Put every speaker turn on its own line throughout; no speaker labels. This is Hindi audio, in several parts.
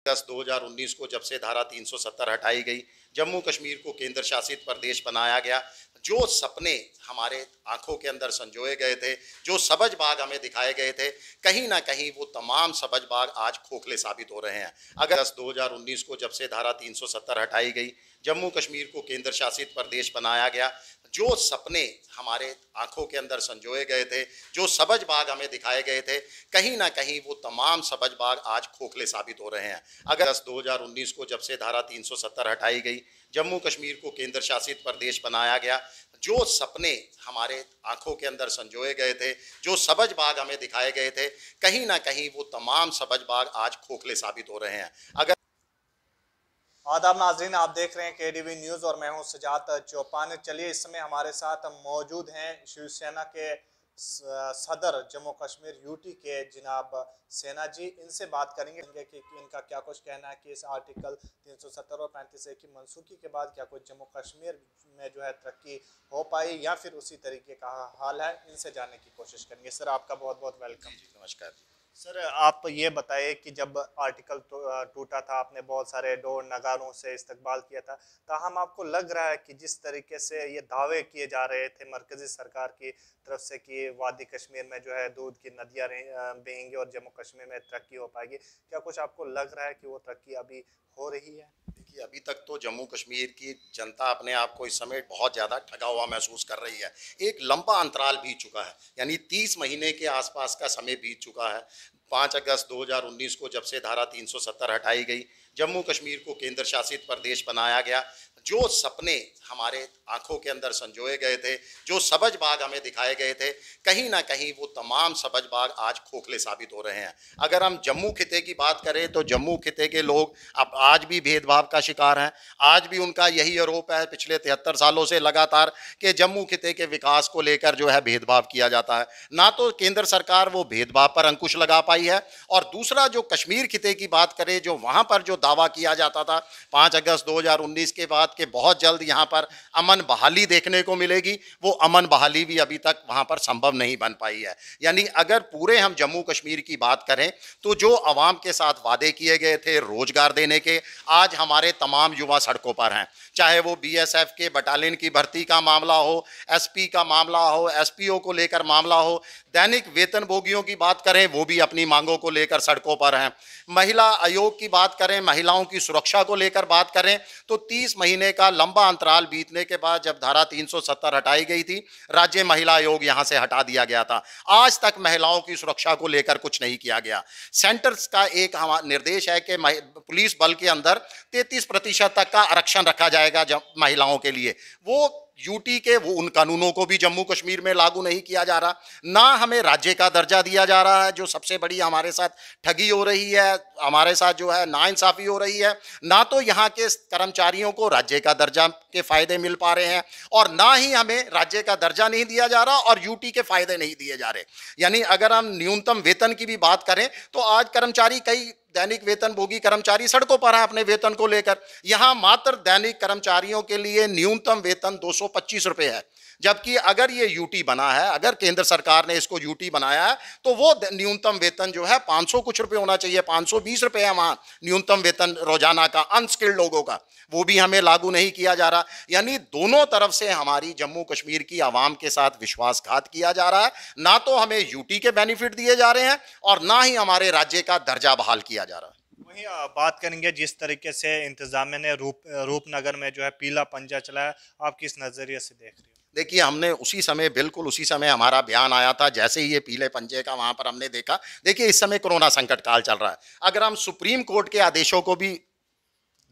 अगस्त 2019 को जब से धारा 370 हटाई गई, जम्मू कश्मीर को केंद्र शासित प्रदेश बनाया गया, जो सपने हमारे आंखों के अंदर संजोए गए थे, जो सबज बाग हमें दिखाए गए थे, कहीं ना कहीं वो तमाम सबज बाग आज खोखले साबित हो रहे हैं। अगस्त 2019 को जब से धारा 370 हटाई गई, जम्मू कश्मीर को केंद्र शासित प्रदेश बनाया गया, जो सपने हमारे आंखों के अंदर संजोए गए थे, जो सबज बाग हमें दिखाए गए थे, कहीं ना कहीं वो तमाम सबज बाग आज खोखले साबित हो रहे हैं। अगस्त 2019 को जब से धारा 370 हटाई गई, जम्मू कश्मीर को केंद्र शासित प्रदेश बनाया गया, जो सपने हमारे आंखों के अंदर संजोए गए थे, जो सबज बाग हमें दिखाए गए थे, कहीं ना कहीं वो तमाम सबज बाग आज खोखले साबित हो रहे हैं। अगर
आदाब नाजरीन, आप देख रहे हैं केडीवी न्यूज़ और मैं हूं सुजात चौपान। चलिए, इस समय हमारे साथ मौजूद हैं शिवसेना के सदर जम्मू कश्मीर यूटी के जनाब सेना जी। इनसे बात करेंगे कि इनका क्या कुछ कहना है कि इस आर्टिकल 370 और 35A की मनसूखी के बाद क्या कुछ जम्मू कश्मीर में जो है तरक्की हो पाई या फिर उसी तरीके का हाल है। इनसे जानने की कोशिश करेंगे। सर, आपका बहुत बहुत वेलकम।
नमस्कार।
सर, आप ये बताइए कि जब आर्टिकल टूटा था, आपने बहुत सारे ढोल नगारों से इस्तकबाल किया था, ताहम आपको लग रहा है कि जिस तरीके से ये दावे किए जा रहे थे मरकजी सरकार की तरफ से कि वादी कश्मीर में जो है दूध की नदियाँ बहेंगी और जम्मू कश्मीर में तरक्की हो पाएगी, क्या कुछ आपको लग रहा है कि वो तरक्की अभी हो रही है?
देखिए, अभी तक तो जम्मू कश्मीर की जनता अपने आप को इस समय बहुत ज़्यादा ठगा हुआ महसूस कर रही है। एक लंबा अंतराल बीत चुका है, यानी 30 महीने के आसपास का समय बीत चुका है। 5 अगस्त 2019 को जब से धारा 370 हटाई गई, जम्मू कश्मीर को केंद्र शासित प्रदेश बनाया गया, जो सपने हमारे आंखों के अंदर संजोए गए थे, जो सबज बाग हमें दिखाए गए थे, कहीं ना कहीं वो तमाम सबज बाग आज खोखले साबित हो रहे हैं। अगर हम जम्मू खिते की बात करें तो जम्मू खिते के लोग अब आज भी भेदभाव का शिकार हैं। आज भी उनका यही आरोप है पिछले 73 सालों से लगातार कि जम्मू खिते के विकास को लेकर जो है भेदभाव किया जाता है। ना तो केंद्र सरकार वो भेदभाव पर अंकुश लगा पाई है, और दूसरा जो कश्मीर खिते की बात करें, जो वहाँ पर जो दावा किया जाता था 5 अगस्त 2019 के बाद कि बहुत जल्द यहाँ पर अमन बहाली देखने को मिलेगी, वो अमन बहाली भी अभी तक वहाँ पर संभव नहीं बन पाई है। यानी अगर पूरे हम जम्मू कश्मीर की बात करें तो जो अवाम के साथ वादे किए गए थे रोजगार देने के, आज हमारे तमाम युवा सड़कों पर हैं। चाहे वो बीएसएफ के बटालियन की भर्ती का मामला हो, एसपी का मामला हो, एसपीओ को लेकर मामला हो, दैनिक वेतन भोगियों की बात करें वो भी अपनी मांगों को लेकर सड़कों पर हैं। महिला आयोग की बात करें, महिलाओं की सुरक्षा को लेकर बात करें तो 30 महीने का लंबा अंतराल बीतने के बाद जब धारा 370 हटाई गई थी, राज्य महिला आयोग यहां से हटा दिया गया था। आज तक महिलाओं की सुरक्षा को लेकर कुछ नहीं किया गया। सेंटर्स का एक निर्देश है कि पुलिस बल के अंदर 33% तक का आरक्षण रखा जाएगा महिलाओं के लिए। वो यूटी के वो उन कानूनों को भी जम्मू कश्मीर में लागू नहीं किया जा रहा। ना हमें राज्य का दर्जा दिया जा रहा है, जो सबसे बड़ी हमारे साथ ठगी हो रही है, हमारे साथ जो है नाइंसाफ़ी हो रही है। ना तो यहाँ के कर्मचारियों को राज्य का दर्जा के फ़ायदे मिल पा रहे हैं, और ना ही हमें राज्य का दर्जा नहीं दिया जा रहा और यूटी के फ़ायदे नहीं दिए जा रहे। यानी अगर हम न्यूनतम वेतन की भी बात करें तो आज कर्मचारी, कई दैनिक वेतन भोगी कर्मचारी सड़कों पर हैं अपने वेतन को लेकर। यहाँ मात्र दैनिक कर्मचारियों के लिए न्यूनतम वेतन 225 रुपये है, जबकि अगर ये यूटी बना है, अगर केंद्र सरकार ने इसको यूटी बनाया है तो वो न्यूनतम वेतन जो है 500 कुछ रुपये होना चाहिए। 520 रुपये है वहाँ न्यूनतम वेतन रोजाना का अनस्किल्ड लोगों का, वो भी हमें लागू नहीं किया जा रहा। यानी दोनों तरफ से हमारी जम्मू कश्मीर की आवाम के साथ विश्वासघात किया जा रहा है। ना तो हमें यूटी के बेनिफिट दिए जा रहे हैं और ना ही हमारे राज्य का दर्जा बहाल किया जा रहा है।
वहीं बात करेंगे जिस तरीके से इंतजामिया ने रूपनगर में जो है पीला पंजा चलाया, आप किस नज़रिए से देख रहे हो?
देखिए, हमने उसी समय, बिल्कुल उसी समय हमारा बयान आया था जैसे ही ये पीले पंजे का वहाँ पर हमने देखा। देखिए, इस समय कोरोना संकट काल चल रहा है। अगर हम सुप्रीम कोर्ट के आदेशों को भी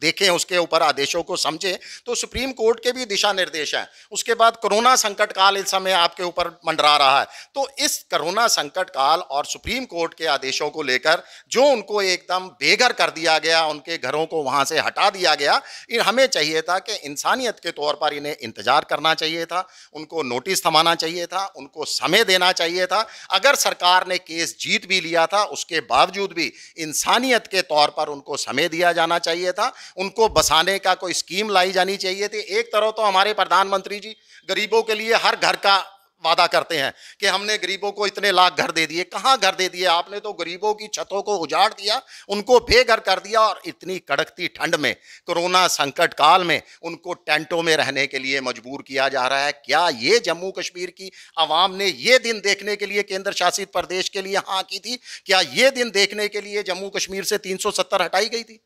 देखें, उसके ऊपर आदेशों को समझें, तो सुप्रीम कोर्ट के भी दिशा निर्देश हैं। उसके बाद कोरोना संकट काल इस समय आपके ऊपर मंडरा रहा है। तो इस कोरोना संकट काल और सुप्रीम कोर्ट के आदेशों को लेकर जो उनको एकदम बेघर कर दिया गया, उनके घरों को वहाँ से हटा दिया गया, हमें चाहिए था कि इंसानियत के तौर पर इन्हें इंतजार करना चाहिए था, उनको नोटिस थमाना चाहिए था, उनको समय देना चाहिए था। अगर सरकार ने केस जीत भी लिया था, उसके बावजूद भी इंसानियत के तौर पर उनको समय दिया जाना चाहिए था। उनको बसाने का कोई स्कीम लाई जानी चाहिए थी। एक तरह तो हमारे प्रधानमंत्री जी गरीबों के लिए हर घर का वादा करते हैं कि हमने गरीबों को इतने लाख घर दे दिए। कहाँ घर दे दिए आपने? तो गरीबों की छतों को उजाड़ दिया, उनको बेघर कर दिया और इतनी कड़कती ठंड में, कोरोना संकट काल में उनको टेंटों में रहने के लिए मजबूर किया जा रहा है। क्या ये जम्मू कश्मीर की आवाम ने ये दिन देखने के लिए केंद्र शासित प्रदेश के लिए हाँ की थी? क्या ये दिन देखने के लिए जम्मू कश्मीर से 370 हटाई गई थी?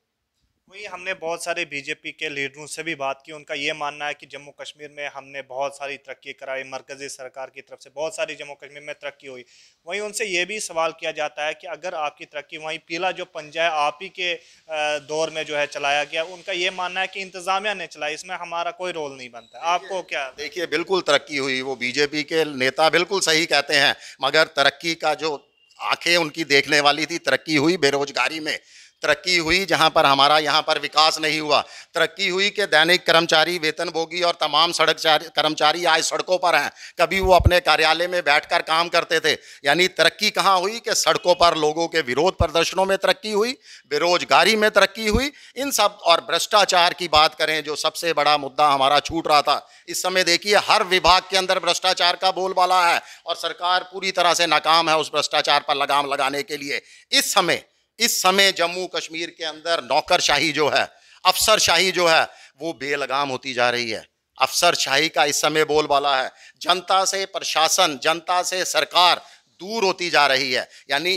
वही हमने बहुत सारे बीजेपी के लीडरों से भी बात की। उनका ये मानना है कि जम्मू कश्मीर में हमने बहुत सारी तरक्की कराई, मरकज़ी सरकार की तरफ से बहुत सारी जम्मू कश्मीर में तरक्की हुई। वहीं उनसे ये भी सवाल किया जाता है कि अगर आपकी तरक्की, वहीं पीला जो पंजा है आप ही के दौर में जो है चलाया गया, उनका ये मानना है कि इंतज़ामिया ने चलाई, इसमें हमारा कोई रोल नहीं बनता। आपको क्या?
देखिए, बिल्कुल तरक्की हुई, वो बीजेपी के नेता बिल्कुल सही कहते हैं, मगर तरक्की का जो आंखें उनकी देखने वाली थी, तरक्की हुई बेरोजगारी में, तरक्की हुई जहां पर हमारा यहाँ पर विकास नहीं हुआ, तरक्की हुई कि दैनिक कर्मचारी, वेतनभोगी और तमाम सड़क कर्मचारी आज सड़कों पर हैं। कभी वो अपने कार्यालय में बैठकर काम करते थे। यानी तरक्की कहाँ हुई कि सड़कों पर लोगों के विरोध प्रदर्शनों में तरक्की हुई, बेरोजगारी में तरक्की हुई, इन सब। और भ्रष्टाचार की बात करें, जो सबसे बड़ा मुद्दा हमारा छूट रहा था, इस समय देखिए हर विभाग के अंदर भ्रष्टाचार का बोलबाला है और सरकार पूरी तरह से नाकाम है उस भ्रष्टाचार पर लगाम लगाने के लिए। इस समय जम्मू कश्मीर के अंदर नौकरशाही जो है, अफसरशाही जो है, वो बेलगाम होती जा रही है। अफसरशाही का इस समय बोलबाला है। जनता से प्रशासन, जनता से सरकार दूर होती जा रही है। यानी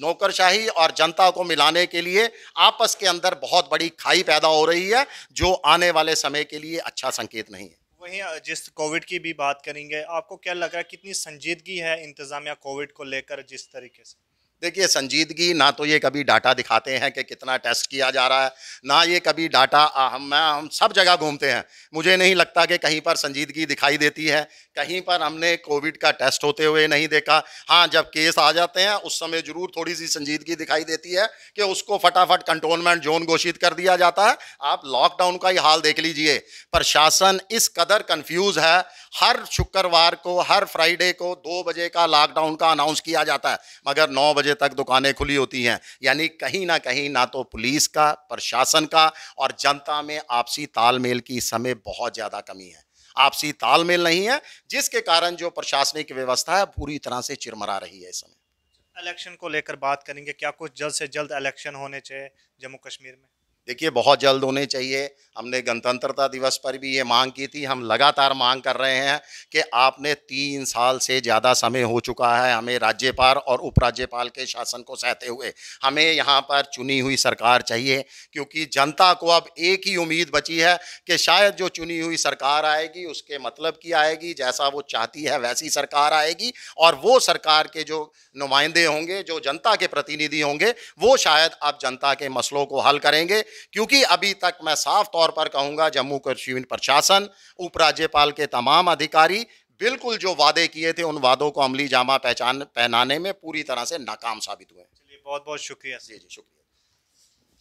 नौकरशाही और जनता को मिलाने के लिए आपस के अंदर बहुत बड़ी खाई पैदा हो रही है, जो आने वाले समय के लिए अच्छा संकेत नहीं है।
वहीं जिस कोविड की भी बात करेंगे, आपको क्या लग रहा है कितनी संजीदगी है इंतजामिया कोविड को लेकर जिस तरीके से?
देखिए, संजीदगी ना तो ये कभी डाटा दिखाते हैं कि कितना टेस्ट किया जा रहा है, ना ये कभी डाटा, हम सब जगह घूमते हैं, मुझे नहीं लगता कि कहीं पर संजीदगी दिखाई देती है। कहीं पर हमने कोविड का टेस्ट होते हुए नहीं देखा। हाँ, जब केस आ जाते हैं उस समय जरूर थोड़ी सी संजीदगी दिखाई देती है कि उसको फटाफट कंटोनमेंट जोन घोषित कर दिया जाता है। आप लॉकडाउन का ही हाल देख लीजिए, प्रशासन इस कदर कंफ्यूज है। हर शुक्रवार को, हर फ्राइडे को 2 बजे का लॉकडाउन का अनाउंस किया जाता है, मगर 9 बजे तक दुकानें खुली होती हैं। यानी कहीं ना तो पुलिस का, प्रशासन का और जनता में आपसी तालमेल की इस समय बहुत ज़्यादा कमी है। आपसी तालमेल नहीं है, जिसके कारण जो प्रशासनिक व्यवस्था है पूरी तरह से चिरमरा रही है इस समय।
इलेक्शन को लेकर बात करेंगे, क्या कुछ जल्द से जल्द इलेक्शन होने चाहिए जम्मू कश्मीर में?
देखिए, बहुत जल्द होने चाहिए। हमने गणतंत्रता दिवस पर भी ये मांग की थी, हम लगातार मांग कर रहे हैं कि आपने 3 साल से ज़्यादा समय हो चुका है हमें राज्यपाल और उपराज्यपाल के शासन को सहते हुए। हमें यहाँ पर चुनी हुई सरकार चाहिए, क्योंकि जनता को अब एक ही उम्मीद बची है कि शायद जो चुनी हुई सरकार आएगी उसके मतलब की आएगी, जैसा वो चाहती है वैसी सरकार आएगी, और वो सरकार के जो नुमाइंदे होंगे, जो जनता के प्रतिनिधि होंगे, वो शायद अब जनता के मसलों को हल करेंगे। क्योंकि अभी तक मैं साफ तौर पर कहूंगा, जम्मू कश्मीर प्रशासन, उपराज्यपाल के तमाम अधिकारी बिल्कुल जो वादे किए थे उन वादों को अमली जामा पहनाने में पूरी तरह से नाकाम साबित हुए।
चलिए, बहुत बहुत शुक्रिया।
जी जी, शुक्रिया।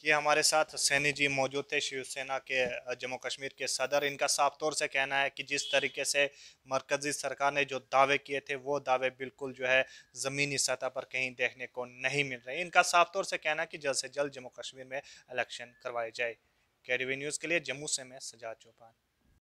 ये हमारे साथ सैनी जी मौजूद थे, शिवसेना के जम्मू कश्मीर के सदर। इनका साफ तौर से कहना है कि जिस तरीके से मरकज़ी सरकार ने जो दावे किए थे, वो दावे बिल्कुल जो है ज़मीनी सतह पर कहीं देखने को नहीं मिल रहे। इनका साफ तौर से कहना है कि जल्द से जल्द जम्मू कश्मीर में इलेक्शन करवाए जाए। केडीवी न्यूज़ के लिए जम्मू से मैं सजाद चौपान।